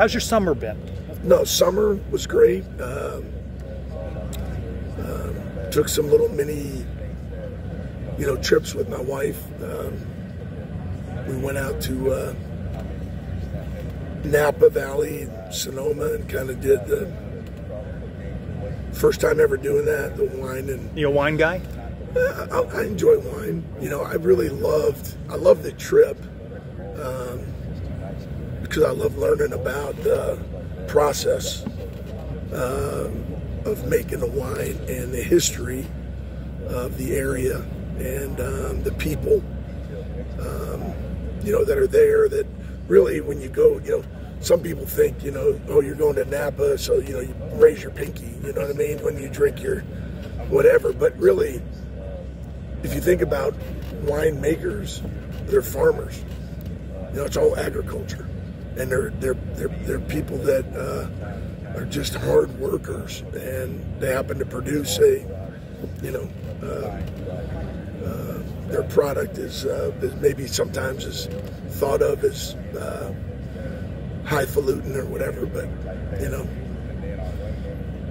How's your summer been? No, summer was great. Took some little mini, trips with my wife. We went out to Napa Valley, Sonoma, and kind of did the first time ever doing that, the wine. And You a wine guy? I enjoy wine. I really loved the trip because I love learning about the process of making the wine and the history of the area and the people, that are there. That really, when you go, some people think, oh, you're going to Napa, so, you raise your pinky, you know what I mean, when you drink your whatever. But really, if you think about winemakers, they're farmers. It's all agriculture, and they're people that are just hard workers, and they happen to produce their product is maybe sometimes is thought of as highfalutin or whatever, but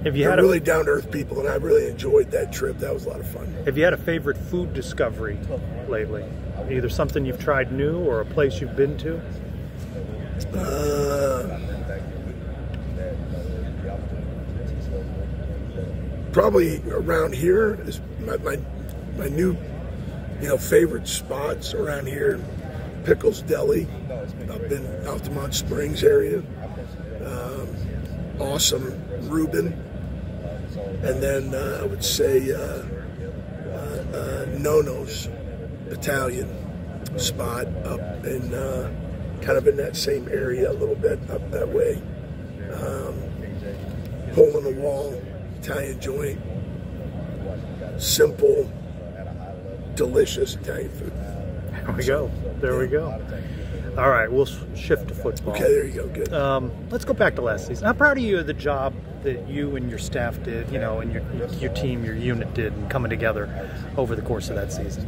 Have you they're had really down to earth people, and I really enjoyed that trip. That was a lot of fun. Have you had a favorite food discovery lately? Either something you've tried new or a place you've been to? Probably around here is my new favorite spots around here. Pickles Deli up in Altamont Springs area. Awesome Reuben. And then I would say Nono's Italian spot up in kind of in that same area a little bit up that way. Hole in the Wall Italian joint. Simple, delicious Italian food. There we go. There we go. All right, we'll shift to football. Okay, there you go. Good. Let's go back to last season. How proud of you of the job that you and your staff did, and your team, your unit did, and coming together over the course of that season?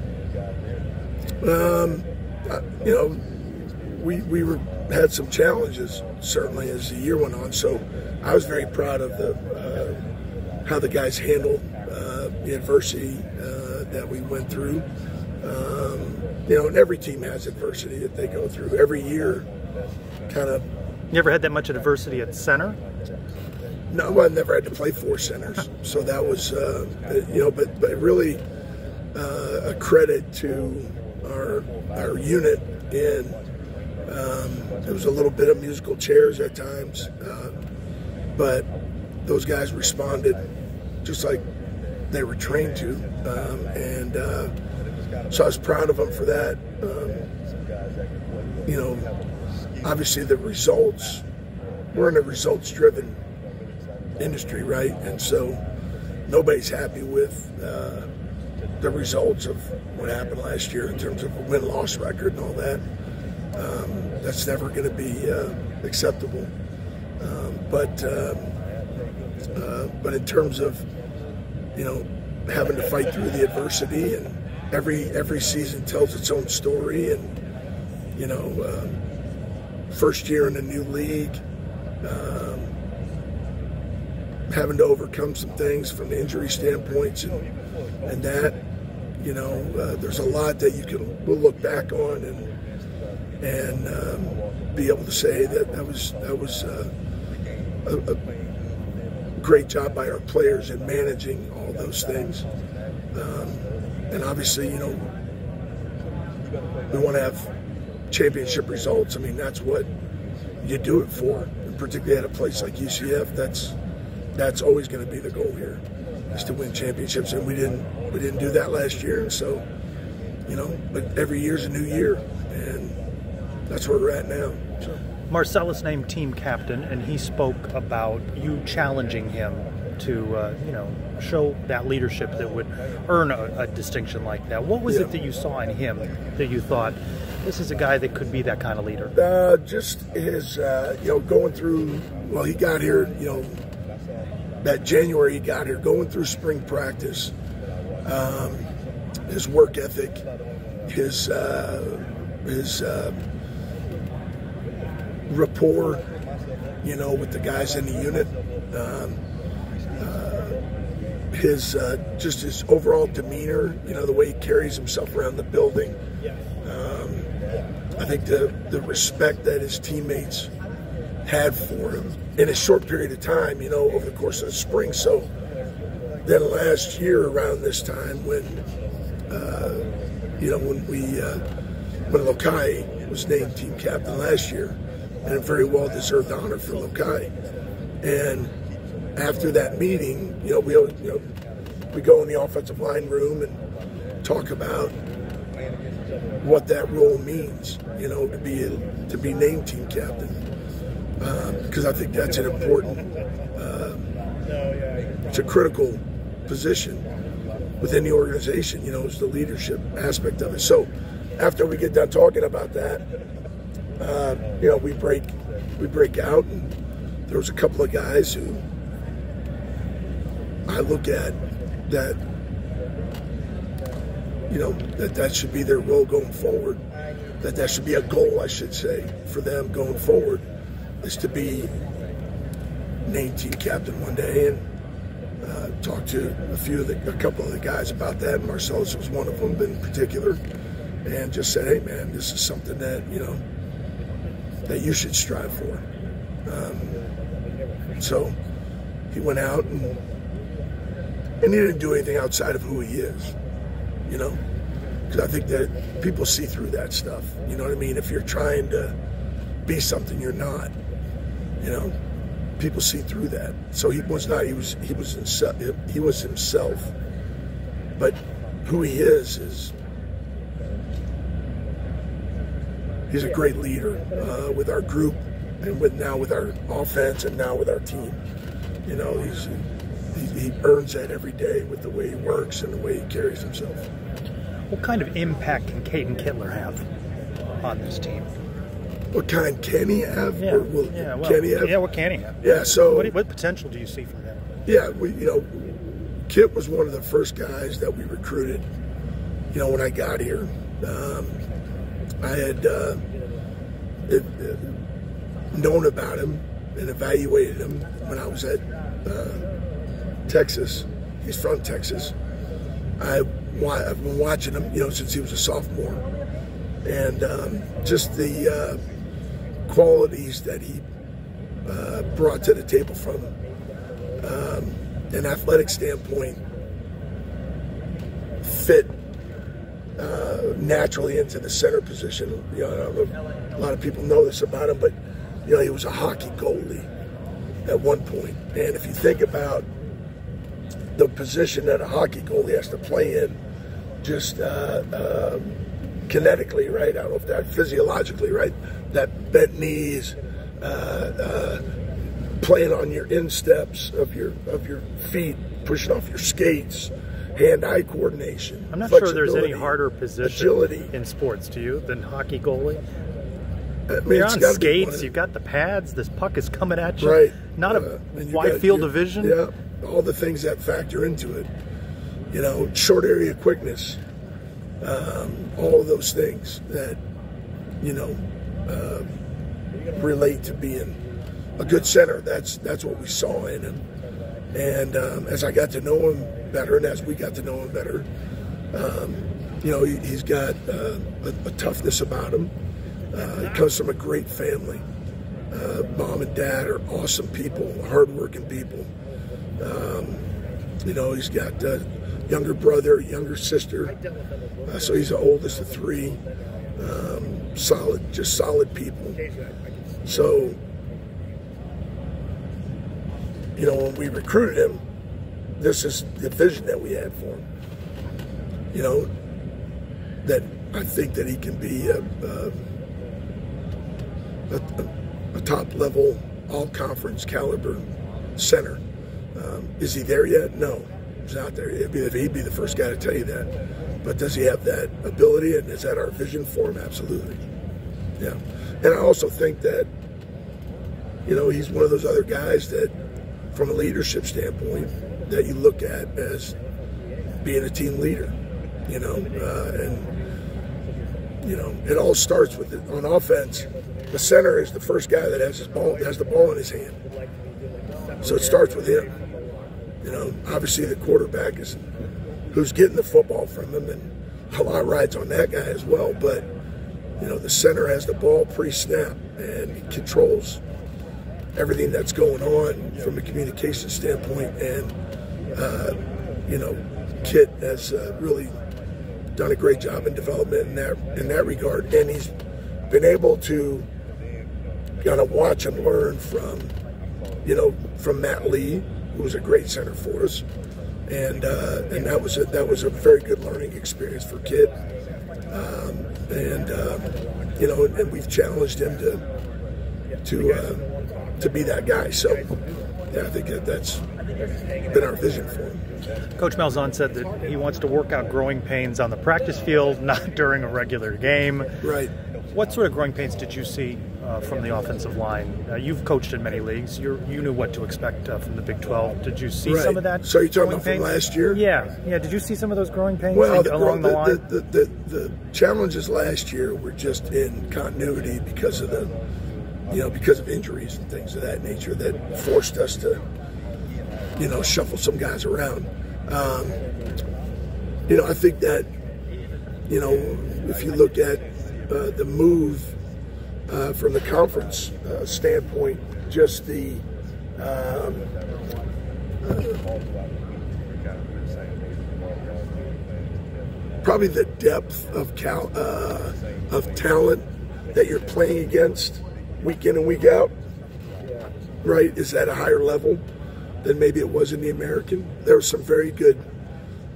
We had some challenges certainly as the year went on. So I was very proud of how the guys handled the adversity that we went through. And every team has adversity that they go through every year. Kind of. You ever had that much adversity at center? No, I never had to play four centers, so that was but really a credit to our unit. And there was a little bit of musical chairs at times, but those guys responded just like they were trained to, and so I was proud of them for that. Obviously the results, we're in a results-driven industry, right? And so nobody's happy with the results of what happened last year in terms of a win-loss record and all that. That's never going to be acceptable. But in terms of having to fight through the adversity, and every season tells its own story, and first year in a new league, having to overcome some things from the injury standpoints, and that there's a lot that we'll look back on and be able to say that was a great job by our players in managing all those things. And obviously, we want to have championship results. I mean, that's what you do it for. And particularly at a place like UCF, that's always going to be the goal here, is to win championships. And we didn't do that last year. And so, but every year's a new year, and that's where we're at now. So. Marcellus named team captain, and he spoke about you challenging him to, show that leadership that would earn a distinction like that. What was it that you saw in him that you thought, this is a guy that could be that kind of leader? Just his, going through, he got here, that January he got here, going through spring practice, his work ethic, his rapport you know, with the guys in the unit. His just his overall demeanor, you know, the way he carries himself around the building. I think the respect that his teammates had for him in a short period of time, you know, over the course of the spring. So then last year around this time when, you know, when Lokai was named team captain last year, and a very well-deserved honor for Lokai. And after that meeting, you know, we go in the offensive line room and talk about what that role means, you know, to be named team captain, because I think that's an important, it's a critical position within the organization. You know, is the leadership aspect of it. So after we get done talking about that, you know, we break out, and there was a couple of guys who I look at that, you know, that should be their role going forward, that should be a goal, I should say, for them going forward, is to be named team captain one day. And talked to a couple of the guys about that. Marcellus was one of them in particular, and just said, hey man, this is something that, you know, that you should strive for. So he went out and he didn't do anything outside of who he is, you know, because I think that people see through that stuff. You know what I mean? If you're trying to be something you're not, you know, people see through that. So he was not. He was himself. But who he is he's a great leader with our group, and now with our offense, and now with our team. You know, he earns that every day with the way he works and the way he carries himself. What kind of impact can Caden Kittler have on this team? What kind can he have? Yeah, can he have? Yeah, what can he have? Yeah, so what potential do you see from him? Yeah, you know, Kit was one of the first guys that we recruited. You know, when I got here, I had known about him and evaluated him when I was at Texas. He's from Texas. I've been watching him, you know, since he was a sophomore, and just the qualities that he brought to the table from an athletic standpoint fit naturally into the center position. You know, I don't know, a lot of people know this about him, but you know, he was a hockey goalie at one point. And if you think about the position that a hockey goalie has to play in, just kinetically, right? I don't know if that physiologically, right? That bent knees, playing on your insteps of your feet, pushing off your skates, hand-eye coordination. I'm not sure there's any harder position agility in sports, do you, than hockey goalie? I mean, you're on skates, you've got the pads, this puck is coming at you. Right. Not a wide field of vision. Yeah, all the things that factor into it. You know, short area quickness, all of those things that, you know, relate to being a good center. That's what we saw in him. And as I got to know him better, and as we got to know him better, you know, he's got a toughness about him. He comes from a great family. Mom and dad are awesome people, hardworking people. You know, he's got a younger brother, younger sister. So he's the oldest of three. Solid people. So, you know, when we recruited him, this is the vision that we had for him. You know, that I think that he can be a top-level, all-conference caliber center. Is he there yet? No, he's not there. He'd be the first guy to tell you that. But does he have that ability, and is that our vision for him? Absolutely. Yeah. And I also think that, you know, he's one of those other guys that, from a leadership standpoint, that you look at as being a team leader, you know, and it all starts with it. On offense, the center is the first guy that has the ball in his hand. So it starts with him. Obviously the quarterback is who's getting the football from him, and a lot rides on that guy as well. But the center has the ball pre-snap and he controls everything that's going on from a communication standpoint. And Kit has really done a great job in development in that regard, and he's been able to kind of watch and learn from Matt Lee, who was a great center for us, and that was a very good learning experience for Kit, and we've challenged him to be that guy. So yeah, I think that's been our vision for him. Coach Malzahn said that he wants to work out growing pains on the practice field, not during a regular game. Right. What sort of growing pains did you see from the offensive line? You've coached in many leagues. You knew what to expect from the Big 12. Did you see some of that? So you're talking about from last year? Yeah. Did you see some of those growing pains along the line? The challenges last year were just in continuity because of because of injuries and things of that nature that forced us to shuffle some guys around. I think that if you look at the move from the conference standpoint, just the probably the depth of talent that you're playing against week in and week out, right, is at a higher level than maybe it was in the American. There were some very good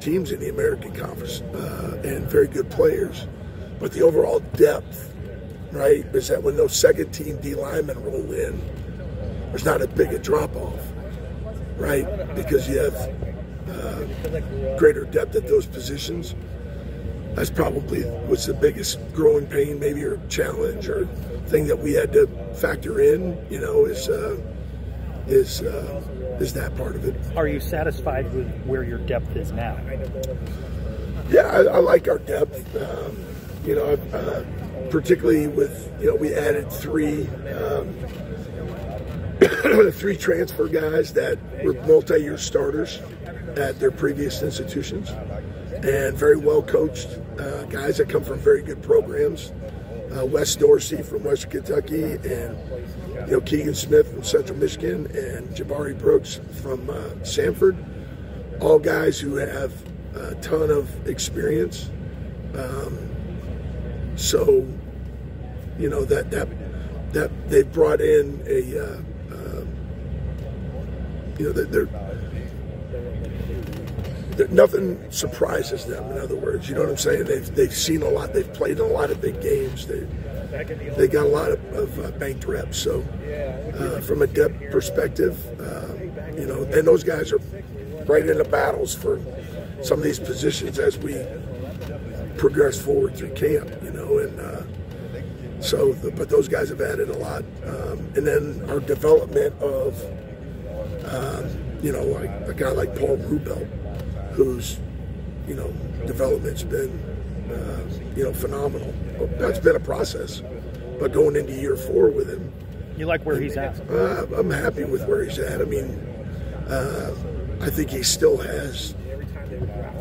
teams in the American Conference and very good players, but the overall depth, right, is that when those second-team D linemen roll in, there's not as big a drop-off, right, because you have greater depth at those positions. That's probably what's the biggest growing pain, maybe, or challenge, or thing that we had to factor in, is that part of it. Are you satisfied with where your depth is now? Yeah, I like our depth. Particularly with, we added three transfer guys that were multi-year starters at their previous institutions, and very well coached guys that come from very good programs. Wes Dorsey from Western Kentucky, and Keegan Smith from Central Michigan, and Jabari Brooks from Samford. All guys who have a ton of experience. So that they brought in nothing surprises them. In other words, you know what I'm saying? They've seen a lot. They've played in a lot of big games. They got a lot of banked reps. So from a depth perspective, and those guys are right in the battles for some of these positions as we progress forward through camp. But those guys have added a lot. And then our development of, like a guy like Paul Rubel, whose, development's been, phenomenal. That's been a process. But going into year 4 with him. You like where he's at? I'm happy with where he's at. I mean, I think he still has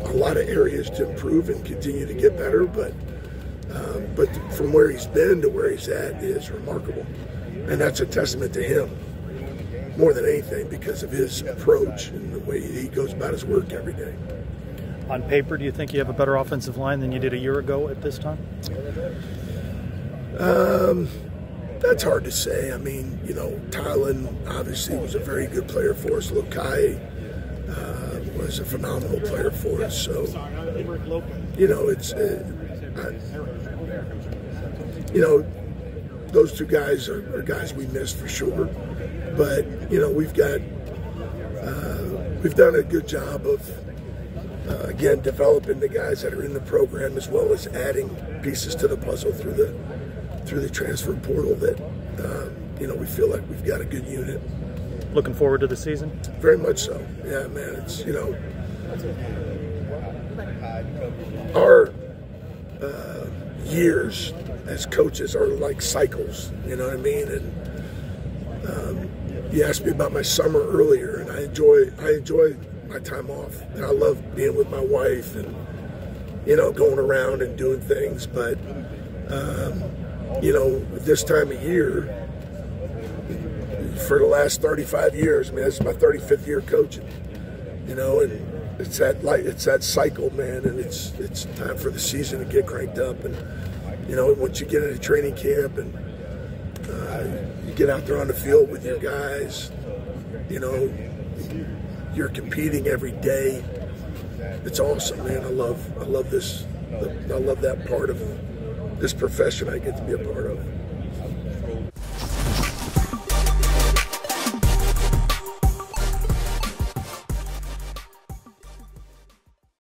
a lot of areas to improve and continue to get better, but from where he's been to where he's at is remarkable. And that's a testament to him more than anything, because of his approach and the way he goes about his work every day. On paper, do you think you have a better offensive line than you did a year ago at this time? That's hard to say. I mean, Tylen obviously was a very good player for us. Lokai was a phenomenal player for us. So, it's, those two guys are guys we missed for sure. But, we've done a good job of, again, developing the guys that are in the program, as well as adding pieces to the puzzle through the transfer portal that, we feel like we've got a good unit. Looking forward to the season? Very much so. Yeah, man. It's, our years as coaches are like cycles, you know what I mean? And you asked me about my summer earlier, and I enjoy my time off. And I love being with my wife and, you know, going around and doing things. But, you know, this time of year, for the last 35 years, I mean, this is my 35th year coaching, you know, and it's that cycle, man, and it's time for the season to get cranked up. And, you know, once you get into training camp and you get out there on the field with your guys, you know, you're competing every day. It's awesome, man. I love this. I love that part of this profession I get to be a part of.